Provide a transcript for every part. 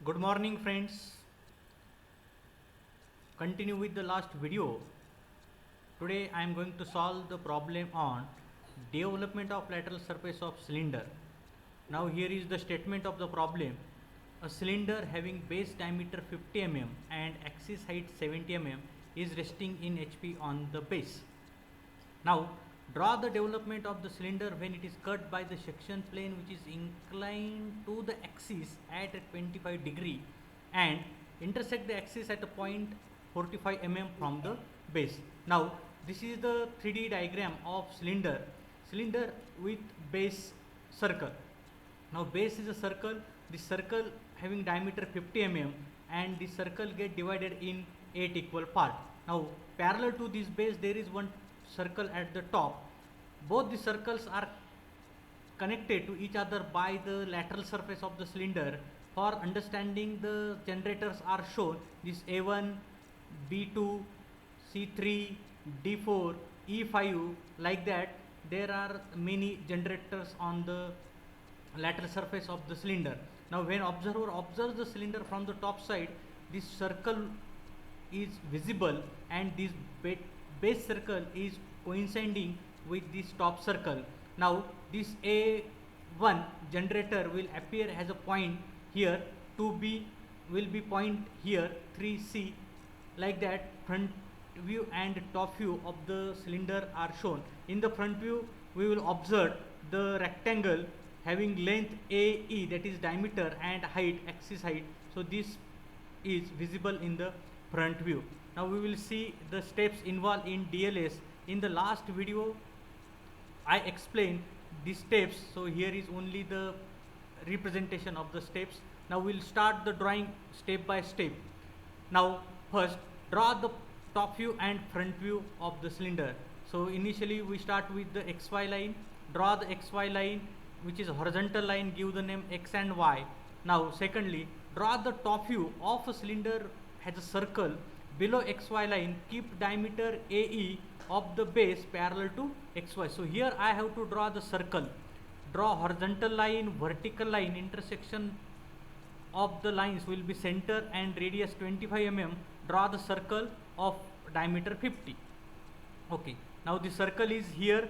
Good morning friends. Continue with the last video. Today I am going to solve the problem on development of lateral surface of cylinder. Now here is the statement of the problem. A cylinder having base diameter 50 mm and axis height 70 mm is resting in HP on the base. Now draw the development of the cylinder when it is cut by the section plane which is inclined to the axis at a 25 degree and intersect the axis at a point 45 mm from the base. Now this is the 3D diagram of cylinder with base circle. Now base is a circle, this circle having diameter 50 mm and this circle get divided in 8 equal part. Now parallel to this base there is one circle at the top. Both the circles are connected to each other by the lateral surface of the cylinder. For understanding, the generators are shown, this A1, B2, C3, D4, E5, like that. There are many generators on the lateral surface of the cylinder. Now when observer observes the cylinder from the top side, this circle is visible and this base circle is coinciding with this top circle. Now this A1 generator will appear as a point here, 2B will be point here, 3C, like that. Front view and top view of the cylinder are shown. In the front view we will observe the rectangle having length AE, that is diameter, and height, axis height. So this is visible in the front view. Now we will see the steps involved in DLS. In the last video I explained the steps, so here is only the representation of the steps. Now we'll start the drawing step by step. Now first draw the top view and front view of the cylinder. So initially we start with the XY line. Draw the XY line, which is a horizontal line, give the name X and Y. Now secondly, draw the top view of a cylinder has a circle below XY line, keep diameter AE of the base parallel to XY. So here I have to draw the circle. Draw horizontal line, vertical line, intersection of the lines will be center and radius 25 mm. Draw the circle of diameter 50. Okay, now the circle is here.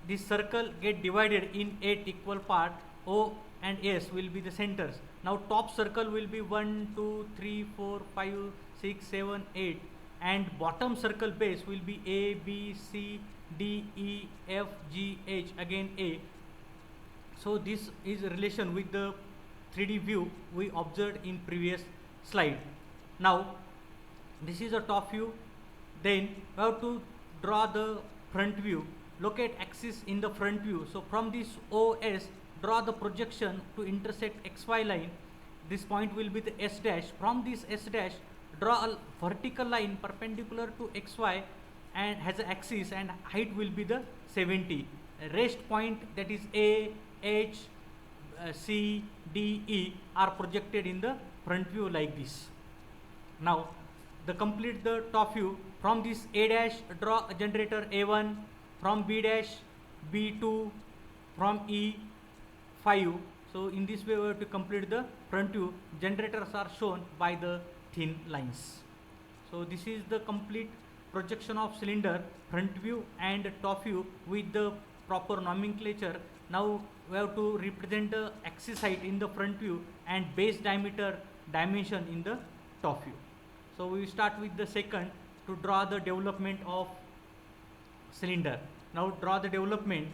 This circle get divided in 8 equal part. O and S will be the centers. Now top circle will be 1, 2, 3, 4, 5, 6, 7, 8, and bottom circle base will be A, B, C, D, E, F, G, H, again A. So this is a relation with the 3D view we observed in previous slide. Now this is a top view. Then we have to draw the front view. Locate axis in the front view. So from this OS, draw the projection to intersect XY line. This point will be the S dash. From this S dash, draw a vertical line perpendicular to XY and has an axis, and height will be the 70. Rest point, that is A, H, C, D, E, are projected in the front view like this. Now the complete the top view. From this A dash, draw a generator A1, from B dash B2, from E5. So in this way we have to complete the front view. Generators are shown by the thin lines. So this is the complete projection of cylinder, front view and top view with the proper nomenclature. Now we have to represent the axis height in the front view and base diameter dimension in the top view. So we start with the second to draw the development of cylinder. Now draw the development.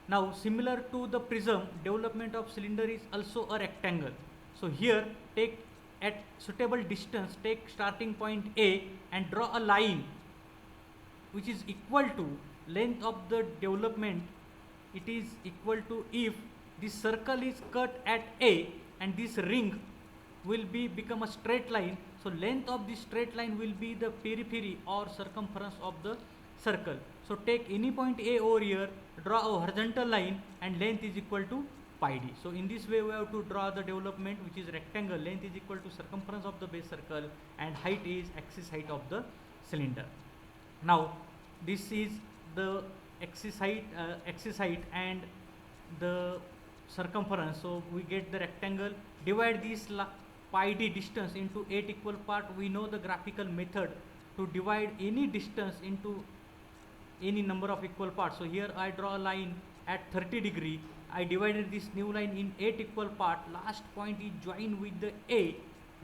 Now similar to the prism, development of cylinder is also a rectangle. So here take at suitable distance, take starting point A and draw a line which is equal to length of the development. It is equal to, if this circle is cut at A and this ring will become a straight line, so length of this straight line will be the periphery or circumference of the circle. So take any point A over here, draw a horizontal line, and length is equal to pi d. So in this way we have to draw the development, which is rectangle. Length is equal to circumference of the base circle and height is axis height of the cylinder. Now this is the axis height and the circumference. So we get the rectangle. Divide this pi d distance into 8 equal part, we know the graphical method to divide any distance into any number of equal parts. So here I draw a line at 30 degree. I divided this new line in 8 equal part. Last point is joined with the A.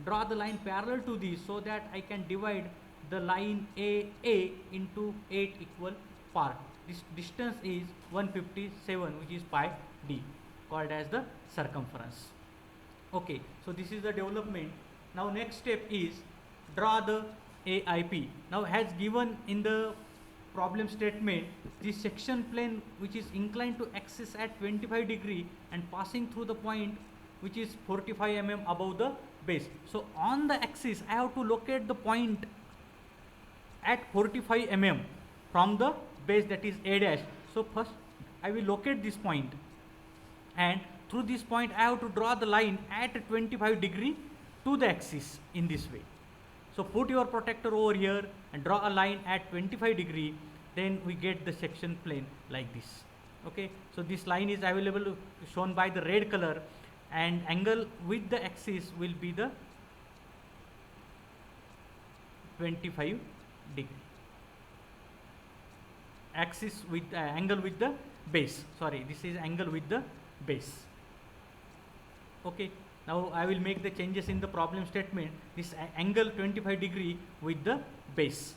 Draw the line parallel to this so that I can divide the line A into 8 equal part. This distance is 157, which is pi d, called as the circumference. Okay, so this is the development. Now next step is draw the AIP. Now as given in the problem statement, the section plane which is inclined to axis at 25 degree and passing through the point which is 45 mm above the base. So on the axis I have to locate the point at 45 mm from the base, that is A dash. So first I will locate this point, and through this point I have to draw the line at 25 degree to the axis in this way. So put your protector over here and draw a line at 25 degree, then we get the section plane like this. Okay, so this line is available, shown by the red color, and angle with the axis will be the 25 degree. Axis with angle with the base, sorry, this is angle with the base. Okay, now I will make the changes in the problem statement. This angle 25 degree with the base.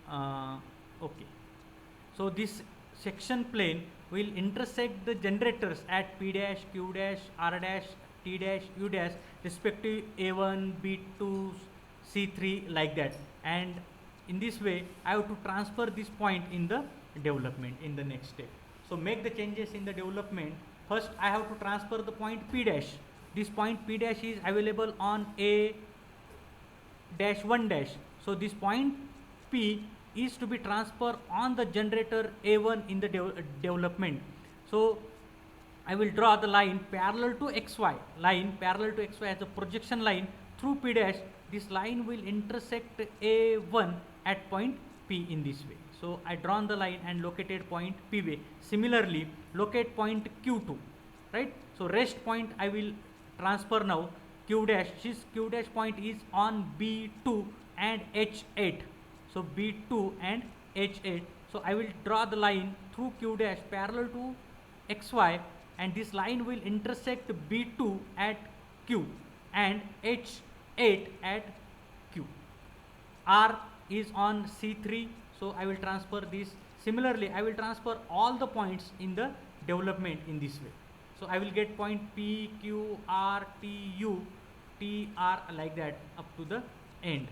Okay, so this section plane will intersect the generators at P dash, Q dash, R dash, T dash, U dash, respective A1, B2, C3, like that. And in this way I have to transfer this point in the development in the next step. So make the changes in the development. First I have to transfer the point P dash. This point P dash is available on A dash 1 dash. So this point P is to be transferred on the generator A1 in the development. So I will draw the line parallel to XY, line parallel to XY as a projection line through P dash. This line will intersect A1 at point P in this way. So I drawn the line and located point P way. Similarly, locate point Q2, right? So rest point I will transfer now Q dash. This Q dash point is on B2 and H8. So B2 and H8. So I will draw the line through Q dash parallel to XY, and this line will intersect B2 at Q and H8 at Q. R is on C3, so I will transfer this. Similarly, I will transfer all the points in the development in this way. So I will get point P, Q, R, T, U, T, R, like that up to the end.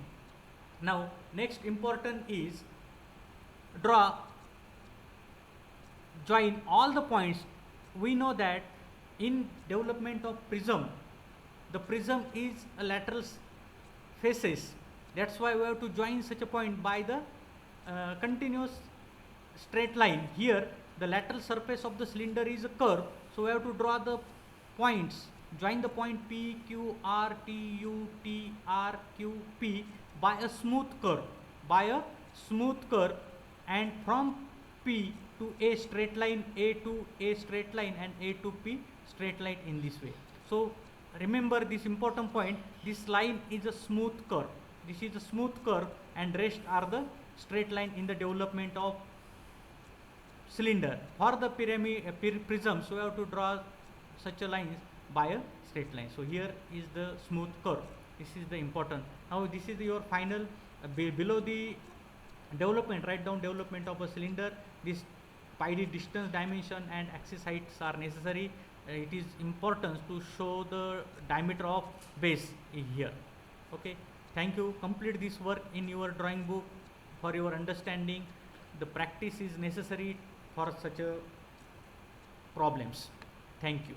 Now next important is join all the points. We know that in development of prism, the prism is a lateral faces. That's why we have to join such a point by the continuous straight line. Here the lateral surface of the cylinder is a curve, so we have to draw the points, join the point P, Q, R, T, U, T, R, Q, P by a smooth curve, and from P to A straight line, A to A straight line, and A to P straight line in this way. So remember this important point, this line is a smooth curve. This is a smooth curve and rest are the straight line in the development of cylinder. For the prism, so we have to draw such a line by a straight line. So here is the smooth curve. This is the important. Now this is your final below the development. Write down development of a cylinder. This pi d distance, dimension, and axis heights are necessary. It is important to show the diameter of base here. Okay. Thank you. Complete this work in your drawing book for your understanding. The practice is necessary for such a problems. Thank you.